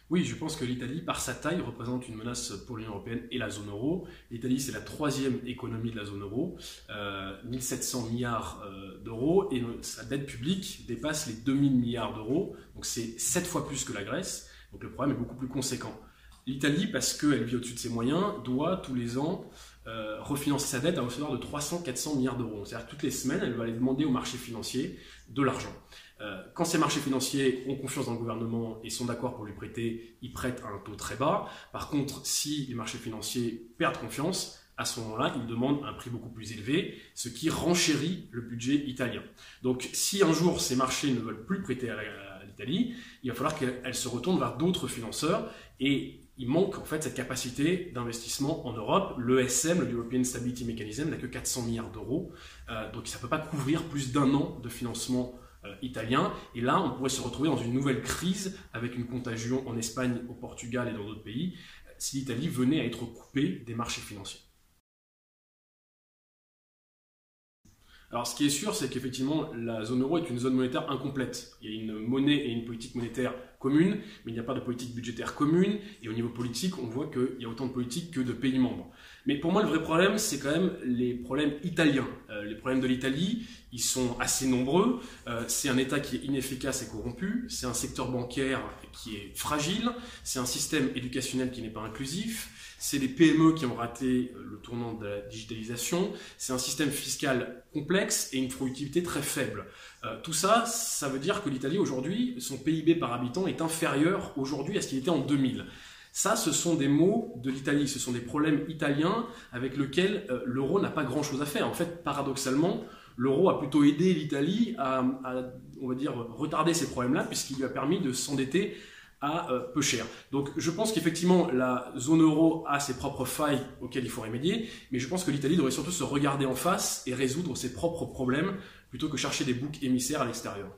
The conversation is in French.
Oui, je pense que l'Italie, par sa taille, représente une menace pour l'Union européenne et la zone euro. L'Italie, c'est la troisième économie de la zone euro, 1700 milliards d'euros, et sa dette publique dépasse les 2000 milliards d'euros, donc c'est 7 fois plus que la Grèce, donc le problème est beaucoup plus conséquent. L'Italie, parce qu'elle vit au-dessus de ses moyens, doit tous les ans refinancer sa dette à hauteur de 300-400 milliards d'euros. C'est-à-dire que toutes les semaines, elle va aller demander aux marchés financiers de l'argent. Quand ces marchés financiers ont confiance dans le gouvernement et sont d'accord pour lui prêter, ils prêtent à un taux très bas. Par contre, si les marchés financiers perdent confiance, à ce moment-là, ils demandent un prix beaucoup plus élevé, ce qui renchérit le budget italien. Donc, si un jour ces marchés ne veulent plus prêter à l'Italie, il va falloir qu'elle se retourne vers d'autres financeurs, et il manque en fait cette capacité d'investissement en Europe. L'ESM, le European Stability Mechanism, n'a que 400 milliards d'euros, donc ça ne peut pas couvrir plus d'un an de financement italien. Et là, on pourrait se retrouver dans une nouvelle crise avec une contagion en Espagne, au Portugal et dans d'autres pays, si l'Italie venait à être coupée des marchés financiers. Alors, ce qui est sûr, c'est qu'effectivement, la zone euro est une zone monétaire incomplète. Il y a une monnaie et une politique monétaire commune, mais il n'y a pas de politique budgétaire commune. Et au niveau politique, on voit qu'il y a autant de politiques que de pays membres. Mais pour moi, le vrai problème, c'est quand même les problèmes italiens. Les problèmes de l'Italie, ils sont assez nombreux. C'est un État qui est inefficace et corrompu. C'est un secteur bancaire qui est fragile. C'est un système éducationnel qui n'est pas inclusif. C'est les PME qui ont raté le tournant de la digitalisation. C'est un système fiscal complexe et une productivité très faible. Tout ça, ça veut dire que l'Italie aujourd'hui, son PIB par habitant est inférieur aujourd'hui à ce qu'il était en 2000. Ça, ce sont des maux de l'Italie, ce sont des problèmes italiens avec lesquels l'euro n'a pas grand-chose à faire. En fait, paradoxalement, l'euro a plutôt aidé l'Italie à, on va dire, retarder ces problèmes-là, puisqu'il lui a permis de s'endetter à peu cher. Donc je pense qu'effectivement la zone euro a ses propres failles auxquelles il faut remédier, mais je pense que l'Italie devrait surtout se regarder en face et résoudre ses propres problèmes plutôt que chercher des boucs émissaires à l'extérieur.